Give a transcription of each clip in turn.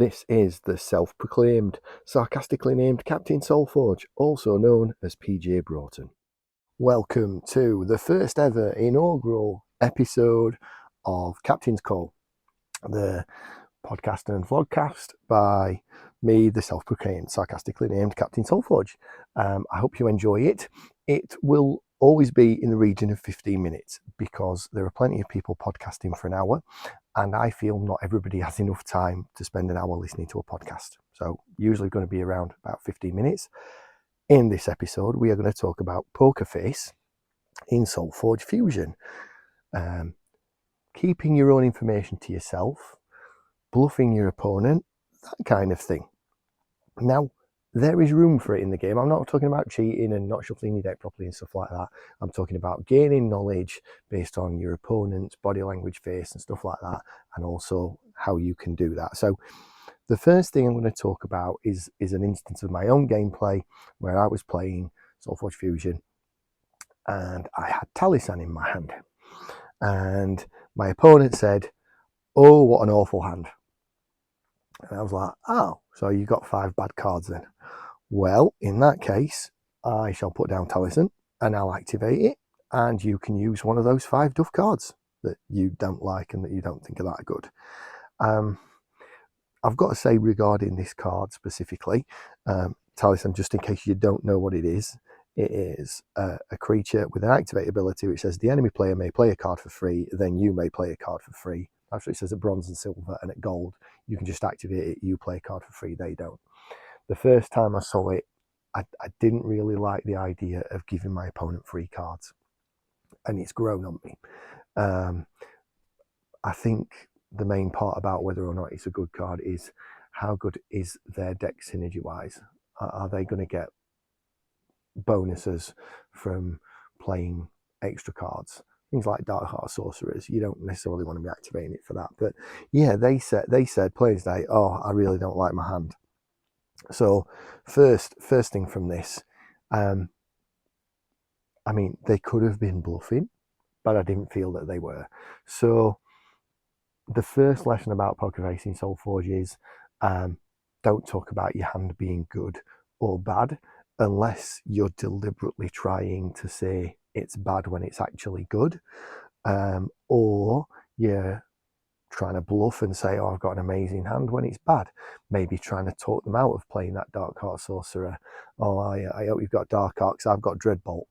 This is the self-proclaimed, sarcastically named Captain SolForge, also known as PJ Broughton. Welcome to the first ever inaugural episode of Captain's Call, the podcast and vlogcast by me, the self-proclaimed, sarcastically named Captain SolForge. I hope you enjoy it. It will always be in the region of 15 minutes because there are plenty of people podcasting for an hour, and I feel not everybody has enough time to spend an hour listening to a podcast. So usually going to be around about 15 minutes. In this episode, we are going to talk about Poker Face in SolForge Fusion. Keeping your own information to yourself, bluffing your opponent, that kind of thing. Now, there is room for it in the game. I'm not talking about cheating and not shuffling your deck properly and stuff like that. I'm talking about gaining knowledge based on your opponent's body language, face and stuff like that, and also how you can do that. So the first thing I'm going to talk about is an instance of my own gameplay where I was playing SolForge Fusion and I had Talisan in my hand. And my opponent said, "Oh, what an awful hand." And I was like, "Oh, so you got 5 bad cards then? Well, in that case, I shall put down Talisan and I'll activate it, and you can use one of those 5 duff cards that you don't like and that you don't think are that good." I've got to say regarding this card specifically, Talisan, just in case you don't know what it is a creature with an activate ability which says the enemy player may play a card for free, then you may play a card for free. Actually, it says at bronze and silver, and at gold, you can just activate it, you play a card for free, they don't. The first time I saw it, I didn't really like the idea of giving my opponent free cards, and it's grown on me. I think the main part about whether or not it's a good card is how good is their deck synergy wise. Are they going to get bonuses from playing extra cards? Things like Dark Heart Sorcerers, you don't necessarily want to be activating it for that. But yeah, they said players day, "Oh, I really don't like my hand." So first thing from this, I mean, they could have been bluffing, but I didn't feel that they were. So the first lesson about Poker Face in SolForge is don't talk about your hand being good or bad unless you're deliberately trying to say it's bad when it's actually good, or you're trying to bluff and say, "Oh, I've got an amazing hand," when it's bad. Maybe trying to talk them out of playing that Dark Heart Sorcerer. "Oh, I hope you've got Dark Heart because I've got Dreadbolt."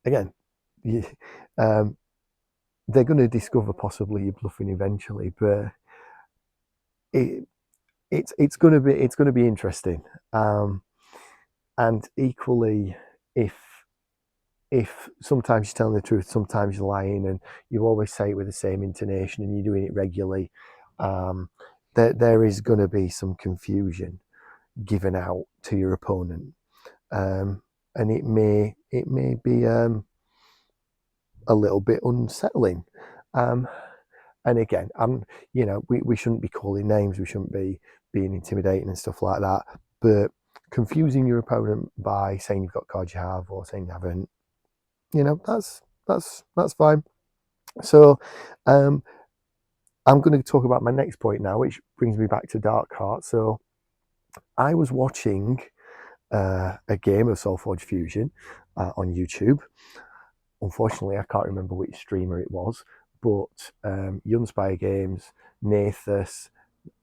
Again, they're going to discover possibly you're bluffing eventually, but it's going to be interesting. And equally, if sometimes you're telling the truth, sometimes you're lying, and you always say it with the same intonation and you're doing it regularly, there is going to be some confusion given out to your opponent, and it may be a little bit unsettling. And again, we shouldn't be calling names, we shouldn't be being intimidating and stuff like that, but confusing your opponent by saying you've got cards you have or saying you haven't, that's fine. So I'm going to talk about my next point now, which brings me back to Dark Heart. So I was watching a game of SolForge Fusion on YouTube. Unfortunately, I can't remember which streamer it was, but Yunspire Games, Nathus,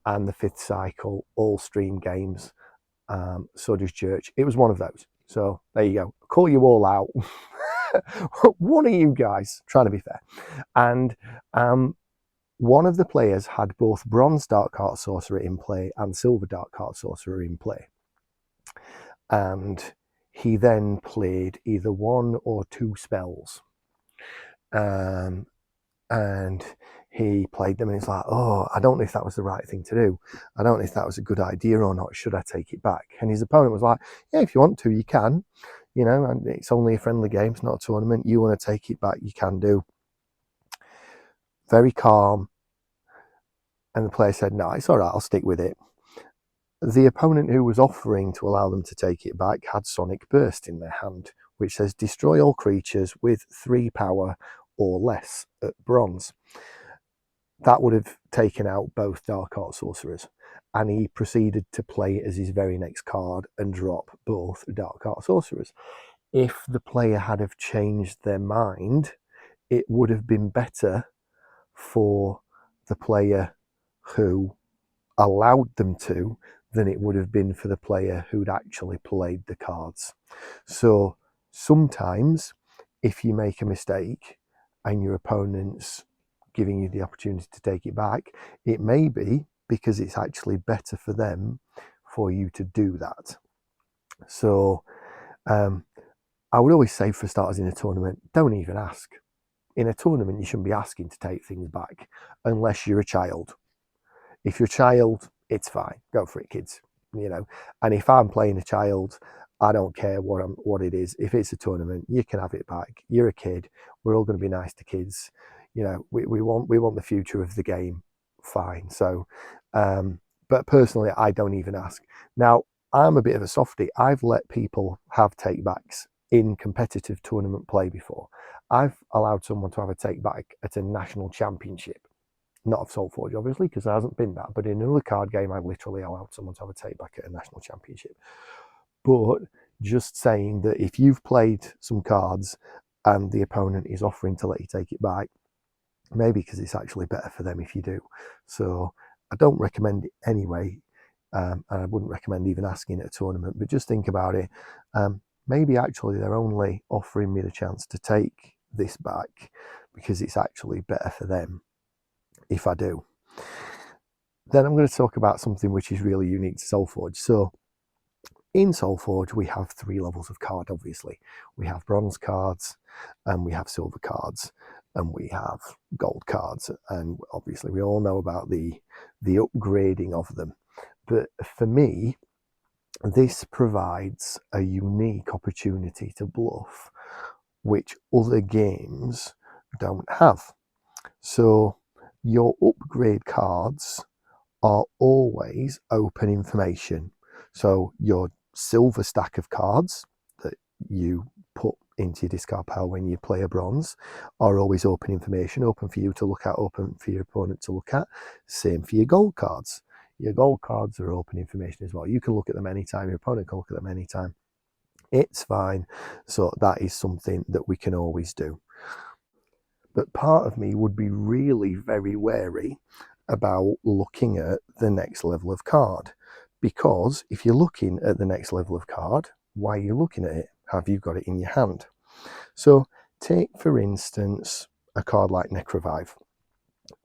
and the Fifth Cycle all stream games. So does Church. It was one of those. So there you go. Call you all out. One of you guys, trying to be fair. And one of the players had both Bronze Dark Heart Sorcerer in play and Silver Dark Heart Sorcerer in play. And he then played either 1 or 2 spells. And he played them and he's like, "Oh, I don't know if that was the right thing to do. I don't know if that was a good idea or not. Should I take it back?" And his opponent was like, "Yeah, if you want to, you can. And it's only a friendly game, it's not a tournament. You want to take it back, you can do." Very calm. And the player said, "No, it's all right, I'll stick with it." The opponent who was offering to allow them to take it back had Sonic Burst in their hand, which says destroy all creatures with 3 power or less at bronze. that would have taken out both Dark Art Sorcerers, and he proceeded to play it as his very next card and drop both Dark Art Sorcerers. If the player had have changed their mind, it would have been better for the player who allowed them to than it would have been for the player who'd actually played the cards. So sometimes if you make a mistake and your opponent's giving you the opportunity to take it back, it may be because it's actually better for them for you to do that. So I would always say for starters in a tournament, don't even ask. In a tournament, you shouldn't be asking to take things back unless you're a child. If you're a child, it's fine. Go for it, kids. You know. And if I'm playing a child, I don't care what it is. If it's a tournament, you can have it back. You're a kid. We're all going to be nice to kids. You know, we want the future of the game. Fine. So, but personally, I don't even ask. Now, I'm a bit of a softie. I've let people have takebacks in competitive tournament play before. I've allowed someone to have a take back at a national championship, not of SolForge obviously, because there hasn't been that, but in another card game, I literally allowed someone to have a take back at a national championship. But just saying that if you've played some cards and the opponent is offering to let you take it back, maybe because it's actually better for them if you do. So I don't recommend it anyway, and I wouldn't recommend even asking at a tournament, but just think about it. Maybe actually they're only offering me the chance to take this back because it's actually better for them if I do. Then I'm going to talk about something which is really unique to SolForge. So in SolForge, we have 3 levels of card, obviously. We have bronze cards, and we have silver cards, and we have gold cards. And obviously, we all know about the upgrading of them. But for me, this provides a unique opportunity to bluff, which other games don't have. So your upgrade cards are always open information. So your silver stack of cards that you put into your discard pile when you play a bronze are always open information, open for you to look at, open for your opponent to look at. Same for your gold cards. Your gold cards are open information as well. You can look at them anytime, your opponent can look at them anytime. It's fine. So that is something that we can always do. But part of me would be really very wary about looking at the next level of card, because if you're looking at the next level of card, why are you looking at it? Have you got it in your hand? So take, for instance, a card like Necrovive.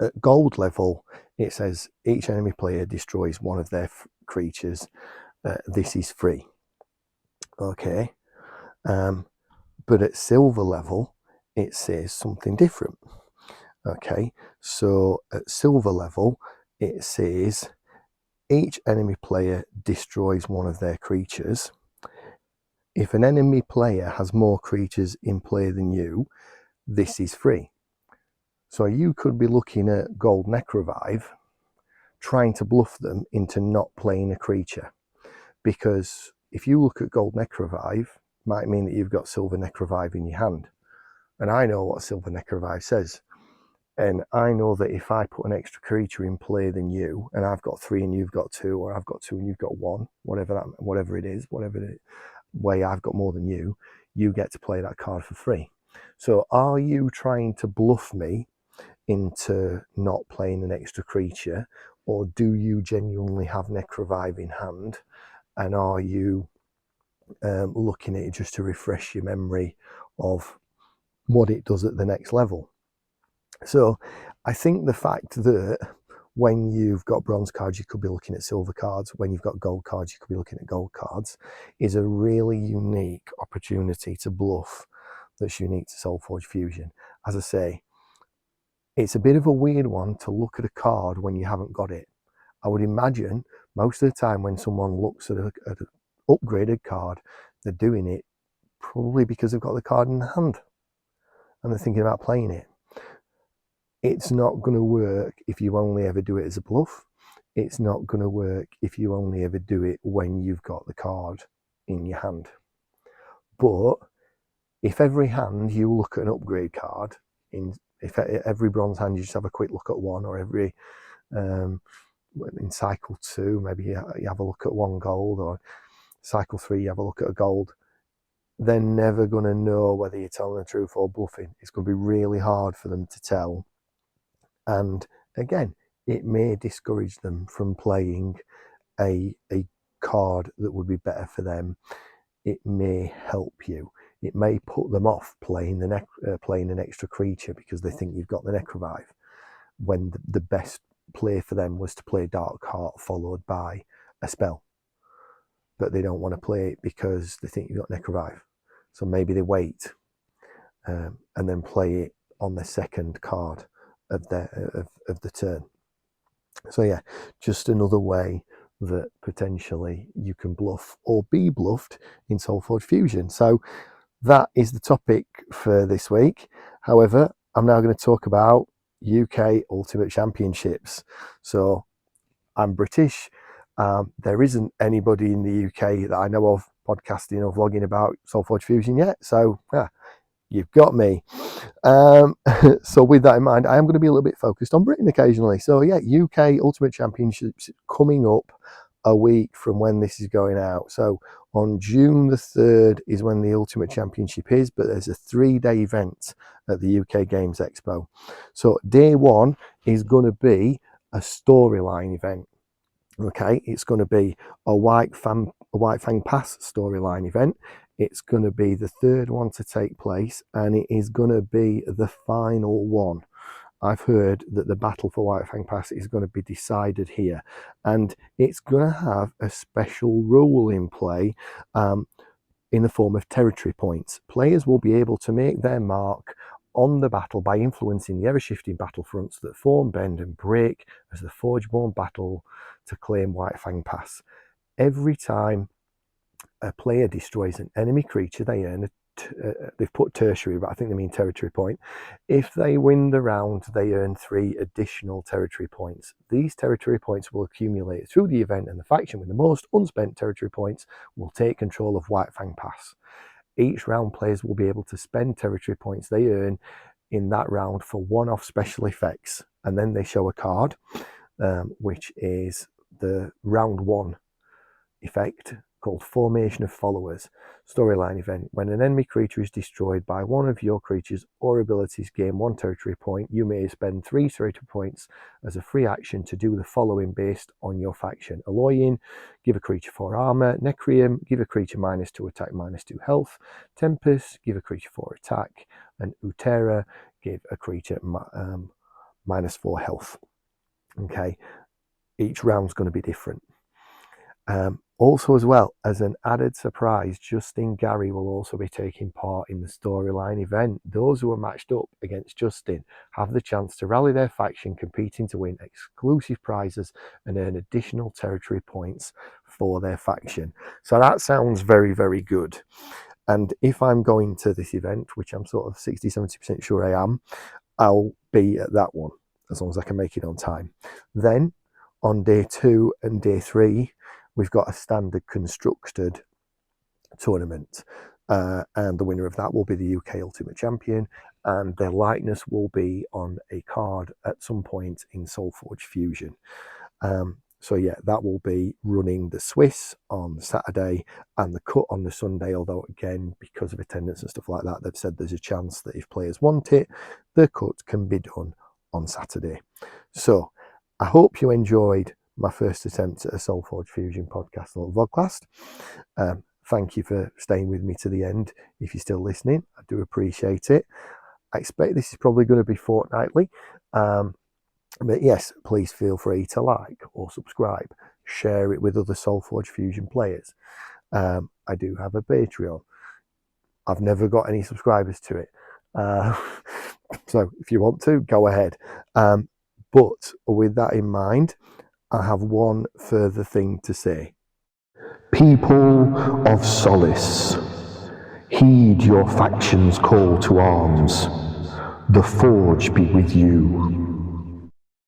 At gold level, it says each enemy player destroys one of their creatures. This is free. Okay. But at silver level, it says something different. Okay, so at silver level, it says each enemy player destroys one of their creatures. If an enemy player has more creatures in play than you, this is free. So you could be looking at Gold Necrovive, trying to bluff them into not playing a creature. Because if you look at Gold Necrovive, it might mean that you've got Silver Necrovive in your hand. And I know what Silver Necrovive says. And I know that if I put an extra creature in play than you, and I've got 3 and you've got 2, or I've got 2 and you've got 1, whatever it is, whatever the way I've got more than you get to play that card for free. So are you trying to bluff me into not playing an extra creature, or do you genuinely have Necrovive in hand, and are you looking at it just to refresh your memory of what it does at the next level? So I think the fact that when you've got bronze cards, you could be looking at silver cards. When you've got gold cards, you could be looking at gold cards, is a really unique opportunity to bluff that's unique to SolForge Fusion. As I say, it's a bit of a weird one to look at a card when you haven't got it. I would imagine most of the time when someone looks at an upgraded card, they're doing it probably because they've got the card in hand and they're thinking about playing it. It's not going to work if you only ever do it as a bluff. It's not going to work if you only ever do it when you've got the card in your hand. But if every hand you look at an upgrade card in if every bronze hand you just have a quick look at one, or every in cycle 2 maybe you have a look at one gold, or cycle 3 you have a look at a gold, they're never going to know whether you're telling the truth or bluffing. It's going to be really hard for them to tell, and again, it may discourage them from playing a card that would be better for them. It may help you. It may put them off playing playing an extra creature because they think you've got the Neck Revive, when the best play for them was to play Dark Heart followed by a spell. But they don't want to play it because they think you've got Neck Revive. So maybe they wait and then play it on the second card of the turn. So yeah, just another way that potentially you can bluff or be bluffed in SolForge Fusion. So that is the topic for this week. However, I'm now going to talk about UK Ultimate Championships. So I'm British. There isn't anybody in the UK that I know of podcasting or vlogging about SolForge Fusion yet. So you've got me. So with that in mind, I am going to be a little bit focused on Britain occasionally. So yeah, UK Ultimate Championships coming up a week from when this is going out. So on June the 3rd is when the Ultimate Championship is, but there's a 3-day event at the UK Games Expo. So day 1 is going to be a storyline event. Okay, it's going to be a White Fang Pass storyline event. It's going to be the 3rd one to take place, and it is going to be the final one. I've heard that the battle for White Fang Pass is going to be decided here, and it's going to have a special rule in play in the form of territory points. Players will be able to make their mark on the battle by influencing the ever-shifting battlefronts that form, bend and break as the Forgeborn battle to claim White Fang Pass. Every time a player destroys an enemy creature, they earn they've put tertiary, but I think they mean territory point. If they win the round, they earn 3 additional territory points. These territory points will accumulate through the event, and the faction with the most unspent territory points will take control of White Fang Pass. Each round, players will be able to spend territory points they earn in that round for one-off special effects, and then they show a card, which is the round 1 effect called Formation of Followers. Storyline event. When an enemy creature is destroyed by one of your creatures or abilities gain 1 territory point, you may spend 3 territory points as a free action to do the following based on your faction. Aloyin, give a creature 4 armor. Necrium, give a creature -2 attack, -2 health. Tempest, give a creature 4 attack. And Utera, give a creature -4 health. Okay, each round's going to be different. Also, as well as an added surprise, Justin Gary will also be taking part in the storyline event. Those who are matched up against Justin have the chance to rally their faction, competing to win exclusive prizes and earn additional territory points for their faction. So that sounds very, very good. And if I'm going to this event, which I'm sort of 60-70% sure I am, I'll be at that one as long as I can make it on time. Then on day 2 and day 3, we've got a standard constructed tournament, and the winner of that will be the UK Ultimate Champion, and their likeness will be on a card at some point in SolForge Fusion. So yeah, that will be running the Swiss on Saturday and the cut on the Sunday, although again, because of attendance and stuff like that, they've said there's a chance that if players want it, the cut can be done on Saturday. So I hope you enjoyed my first attempt at a SolForge Fusion podcast, a little vlogcast. Thank you for staying with me to the end. If you're still listening, I do appreciate it. I expect this is probably going to be fortnightly. But yes, please feel free to like or subscribe. Share it with other SolForge Fusion players. I do have a Patreon. I've never got any subscribers to it. So if you want to, go ahead. But with that in mind, I have one further thing to say. People of Solace, heed your faction's call to arms. The Forge be with you.